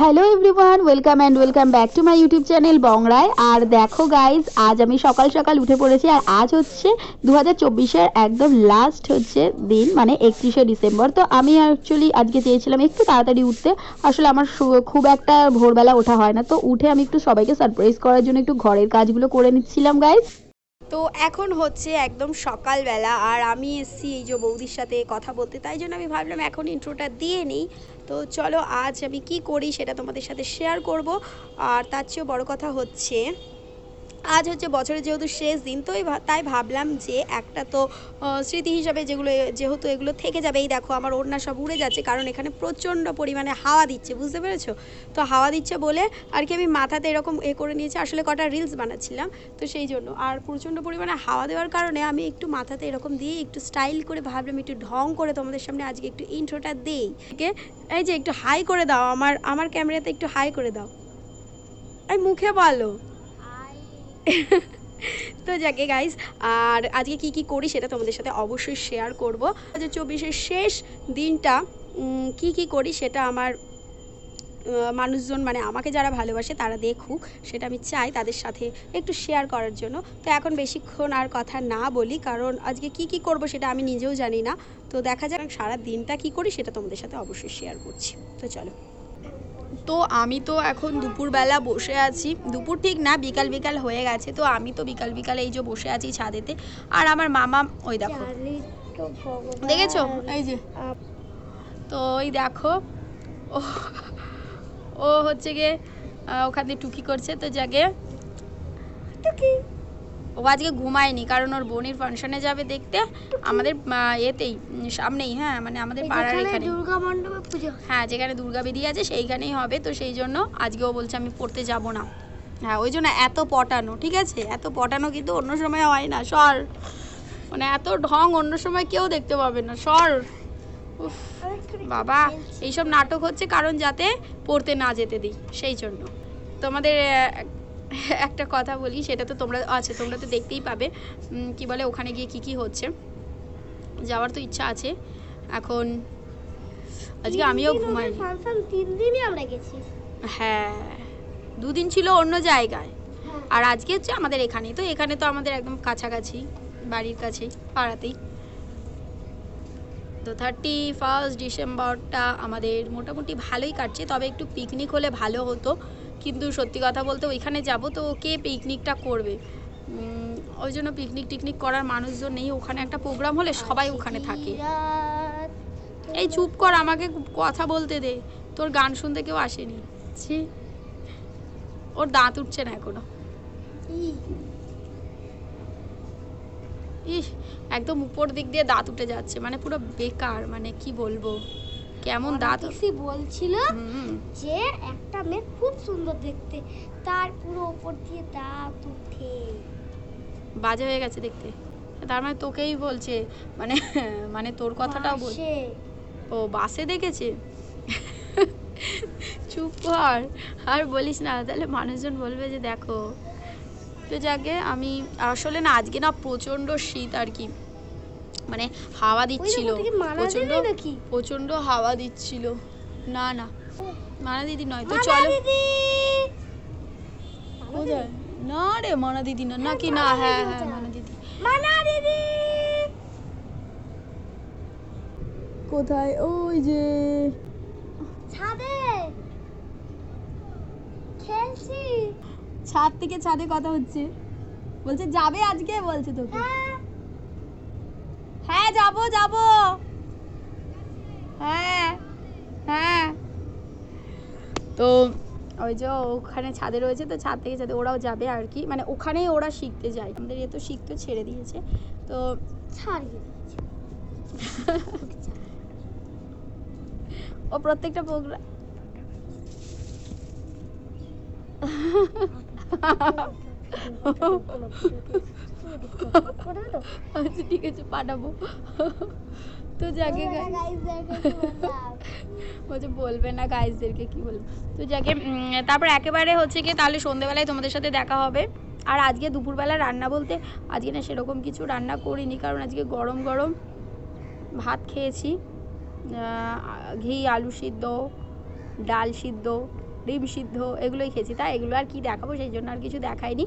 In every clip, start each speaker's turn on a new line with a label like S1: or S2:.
S1: Hello everyone, welcome and welcome back to my YouTube channel বংরায়। আর দেখো guys, আজ আমি সকাল সকাল উঠে পড়েছি। আর আজ হচ্ছে 2024-এর একদম লাস্ট হচ্ছে দিন, মানে 31শে ডিসেম্বর। তো আমি অ্যাকচুয়ালি আজকে চেয়েছিলাম একটু তাড়াতাড়ি উঠতে। আসলে আমার খুব একটা ভোরবেলা ওঠা হয় না, তো উঠে আমি একটু সবাইকে সারপ্রাইজ করার জন্য একটু ঘরের কাজগুলো করে নিচ্ছিলাম গাইজ।
S2: তো এখন হচ্ছে একদম সকালবেলা, আর আমি এসেছি এই যে বৌদির সাথে কথা বলতে, তাই জন্য আমি ভাবলাম এখন ইন্ট্রোটা দিয়ে নিই। তো চলো আজ আমি কি করি সেটা তোমাদের সাথে শেয়ার করব। আর তার চেয়েও বড় কথা হচ্ছে আজ হচ্ছে বছরের যেহেতু শেষ দিন, তো তাই ভাবলাম যে একটা তো স্মৃতি হিসাবে যেহেতু এগুলো থেকে যাবে। এই দেখো আমার ওড়না সব উড়ে যাচ্ছে, কারণ এখানে প্রচণ্ড পরিমাণে হাওয়া দিচ্ছে, বুঝতে পেরেছো? তো হাওয়া দিচ্ছে বলে আর কি আমি মাথাতে এরকম করে নিয়েছি। আসলে কটা রিলস বানাচ্ছিলাম, তো সেই জন্য। আর প্রচণ্ড পরিমাণে হাওয়া দেওয়ার কারণে আমি একটু মাথাতে এরকম দিয়ে একটু স্টাইল করে ভাবলাম একটু ঢং করে তোমাদের সামনে আজকে একটু ইন্ট্রোটা দেই। এই যে একটু হাই করে দাও, আমার ক্যামেরাতে একটু হাই করে দাও, এই মুখে বলো। তো যাকে গাইস, আর আজকে কি কি করি সেটা তোমাদের সাথে অবশ্যই শেয়ার করব। 2024-এর শেষ দিনটা কি কি করি সেটা আমার মানুষজন, মানে আমাকে যারা ভালোবাসে তারা দেখুক, সেটা আমি চাই তাদের সাথে একটু শেয়ার করার জন্য। তো এখন বেশিক্ষণ আর কথা না বলি, কারণ আজকে কি কি করব সেটা আমি নিজেও জানি না। তো দেখা যাক সারা দিনটা কি করি সেটা তোমাদের সাথে অবশ্যই শেয়ার করছি। তো চলো। তো আমি তো এখন দুপুরবেলা বসে আছি, দুপুর ঠিক না, বিকাল বিকাল হয়ে গেছে। তো আমি তো বিকাল বিকালে এই যে বসে আছি ছাদেতে। আর আমার মামা ওই দেখো, দেখেছো এই যে, তো ওই দেখো ও ও হচ্ছে গিয়ে ওখান দিয়ে টুকি করছে। তো যাকে টুকি, ও আজকে ঘুমায়নি, কারণ ওর বোনের ফাংশনে যাবে দেখতে, আমাদের এতেই সামনেই, হ্যাঁ মানে আমাদের পাড়ার এখানে দুর্গা মণ্ডপে পুজো, হ্যাঁ যেখানে দুর্গা বেদি আছে সেইখানেই হবে। তো সেই জন্য আজকে ও বলছে আমি পড়তে যাব না। হ্যাঁ ওই জন্য এত পটানো, ঠিক আছে, এত পটানো কিন্তু অন্য সময় হয় না। সর, মানে এত ঢং অন্য সময় কেউ দেখতে পাবে না, সর। উফ বাবা, এইসব নাটক হচ্ছে কারণ যাতে পড়তে না যেতে দিই, সেই জন্য। তোমাদের একটা কথা বলি, সেটা তো তোমরা তোমরা তো দেখতেই পাবে কি বলে ওখানে গিয়ে কি কি হচ্ছে। যাওয়ার তো ইচ্ছা আছে এখন। আজকে আমিও ঘুমাই,
S3: 3 দিনই আমরা গেছি।
S2: হ্যাঁ 2 দিন ছিল অন্য জায়গায়, আর আজকে হচ্ছে আমাদের এখানেই। তো এখানে তো আমাদের একদম কাছাকাছি, বাড়ির কাছেই, পাড়াতেই। তো 31 ডিসেম্বরটা আমাদের মোটামুটি ভালোই কাটছে, তবে একটু পিকনিক হলে ভালো হতো। কিন্তু সত্যি কথা বলতে ওইখানে যাব তো কে পিকনিকটা করবে, ওই জন্য পিকনিক করার মানুষজন নেই। ওখানে একটা প্রোগ্রাম হলে সবাই ওখানে থাকে। এই চুপ কর, আমাকে কথা বলতে দে, তোর গান শুনতে কেউ আসেনি। ওর দাঁত উঠছে না এখনো। ইস, একদম উপর দিক দিয়ে দাঁত উঠে যাচ্ছে, মানে পুরো বেকার, মানে কি বলবো কেমন দাঁত।
S3: বলছিল যে একটা মেয়ে খুব সুন্দর দেখতে, তার পুরো উপর দিয়ে দাঁত উঠে,
S2: বাজে হয়ে গেছে দেখতে। তার মানে তোকেই বলছে, মানে মানে তোর কথাটাও বলছে। ও বাসে দেখেছে। চুপ কর, আর বলিস না, তাহলে মানুষজন বলবে যে দেখো। তো যাকে আমি আসলে না আজকে না প্রচণ্ড শীত আর কি, মানে হাওয়া দিচ্ছিল, প্রচণ্ড হাওয়া দিচ্ছিল। না না মানা দিদি নয়, তো চলো। কোথায়? না রে মানা দিদি না, নাকি না, হ্যাঁ হ্যাঁ মানা দিদি। কোথায়? ওই যে
S3: ছাদে খেলছি।
S2: ছাদ থেকে ছাদে কথা হচ্ছে, বলছে যাবে আজকে, বলছে তোকে। হ্যাঁ যাবো যাবো, হ্যাঁ হ্যাঁ। তো ওই যে ওখানে ছাদে রয়েছে, তো ছাদ থেকে ছাদে ওরাও যাবে আর কি, মানে ওখানেই ওরা শিখতে যায়। আমাদের এ তো শিখতে ছেড়ে দিয়েছে, তো
S3: ছাড়িয়ে দিয়েছে।
S2: ও প্রত্যেকটা প্রোগ্রাম আচ্ছা ঠিক আছে পাঠাবো। তো যাকে বলছে বলবে না গাইজদেরকে, কি বলবো। তো যাকে তারপর একেবারে হচ্ছে কি তাহলে সন্ধ্যেবেলায় তোমাদের সাথে দেখা হবে। আর আজকে দুপুরবেলা রান্না বলতে আজকে না সেরকম কিছু রান্না করিনি, কারণ আজকে গরম গরম ভাত খেয়েছি, ঘি আলু সিদ্ধ, ডাল সিদ্ধ, ডিম সিদ্ধ এগুলোই খেয়েছি, তাই এগুলো আর কি দেখাবো, সেই জন্য আর কিছু দেখাইনি।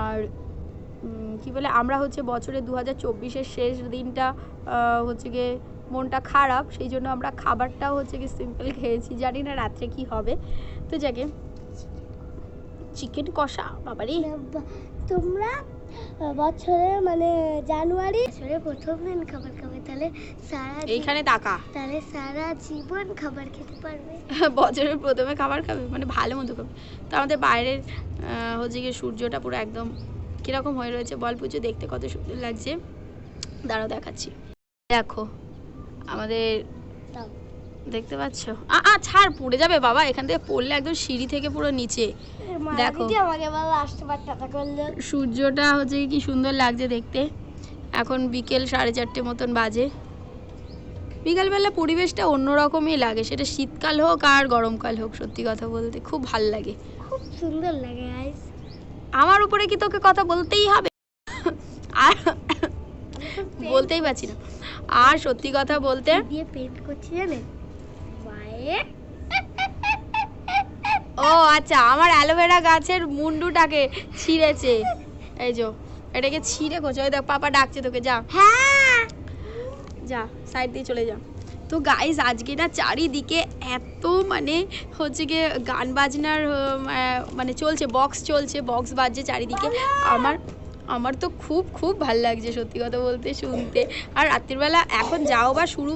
S2: আর কি বলে, আমরা হচ্ছে বছরের 2024-এর শেষ দিনটা হচ্ছে গিয়ে মনটা খারাপ, সেই জন্য আমরা খাবারটাও হচ্ছে কি সিম্পল খেয়েছি, জানি না রাত্রে কি হবে। তো যাকে চিকেন কষা বাবারি।
S3: তোমরা বছরে মানে জানুয়ারি বছরে প্রথম দিন খাবার খাবে, তাহলে
S2: এইখানে টাকা
S3: তাহলে সারা জীবন খাবার খেতে পারবে।
S2: বছরের প্রথমে খাবার খাবে মানে ভালো মতো খাবে। তো আমাদের বাইরের হচ্ছে গিয়ে সূর্যটা পুরো একদম কিরকম হয়ে রয়েছে বল পুজো, দেখতে কত সুন্দর লাগছে, দাঁড়াও দেখাচ্ছি। দেখো আমাদের, দেখতে পাচ্ছ? ছাড়, পড়ে যাবে বাবা, এখান থেকে পড়লে একদম সিঁড়ি থেকে পুরো নিচে। দেখো
S3: আমাকে বলো আসতে পার টাটা করলে।
S2: সূর্যটা হচ্ছে কি সুন্দর লাগছে দেখতে। এখন বিকেল 4:30 মতন বাজে। বিকালবেলা পরিবেশটা অন্যরকমই লাগে, সেটা শীতকাল হোক আর গরমকাল হোক, সত্যি কথা বলতে খুব ভাল লাগে,
S3: খুব সুন্দর লাগে গাইস।
S2: আমার উপরে কি তোকে কথা বলতেই হবে? আর বলতেই পারছি না। আর সত্যি কথা বলতে
S3: দিয়ে পেন্ট করছি জানেন মায়ে।
S2: ও আচ্ছা, আমার অ্যালোভেরা গাছের মুন্ডুটাকে ছিঁড়েছে, এই যে এটাকে ছিঁড়ে কোচ। ওই দেখ পাপা ডাকছে তোকে, যা
S3: হ্যাঁ
S2: যা সাইড দিয়ে চলে যা। তো গাইজ আজকে না চারিদিকে এত মানে হচ্ছে গিয়ে গান বাজনার মানে চলছে, বক্স বাজছে চারিদিকে। আমার তো খুব খুব ভাল লাগছে সত্যি কথা বলতে শুনতে। আর রাত্রিবেলা এখন যাও বা শুরু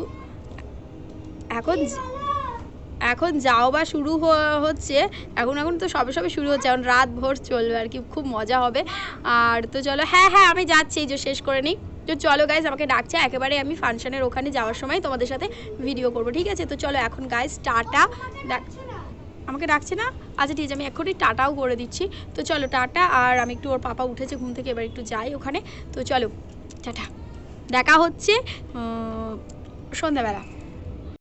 S2: হচ্ছে, এখন তো সবে শুরু হচ্ছে, এখন রাত ভোর চলবে আর কি, খুব মজা হবে। আর তো চলো, হ্যাঁ আমি যাচ্ছি, এই যে শেষ করে নিই। তো চলো গাইজ, আমাকে ডাকছে একেবারে, আমি ফাংশনের ওখানে যাওয়ার সময় তোমাদের সাথে ভিডিও করবো, ঠিক আছে? তো চলো এখন গাইজ টাটা। আমাকে ডাকছে না? আচ্ছা ঠিক আছে, আমি এখনই টাটাও করে দিচ্ছি। তো চলো টাটা। আর আমি একটু, ওর পাপা উঠেছে ঘুম থেকে, এবার একটু যাই ওখানে। তো চলো টাটা, দেখা হচ্ছে সন্ধ্যাবেলা।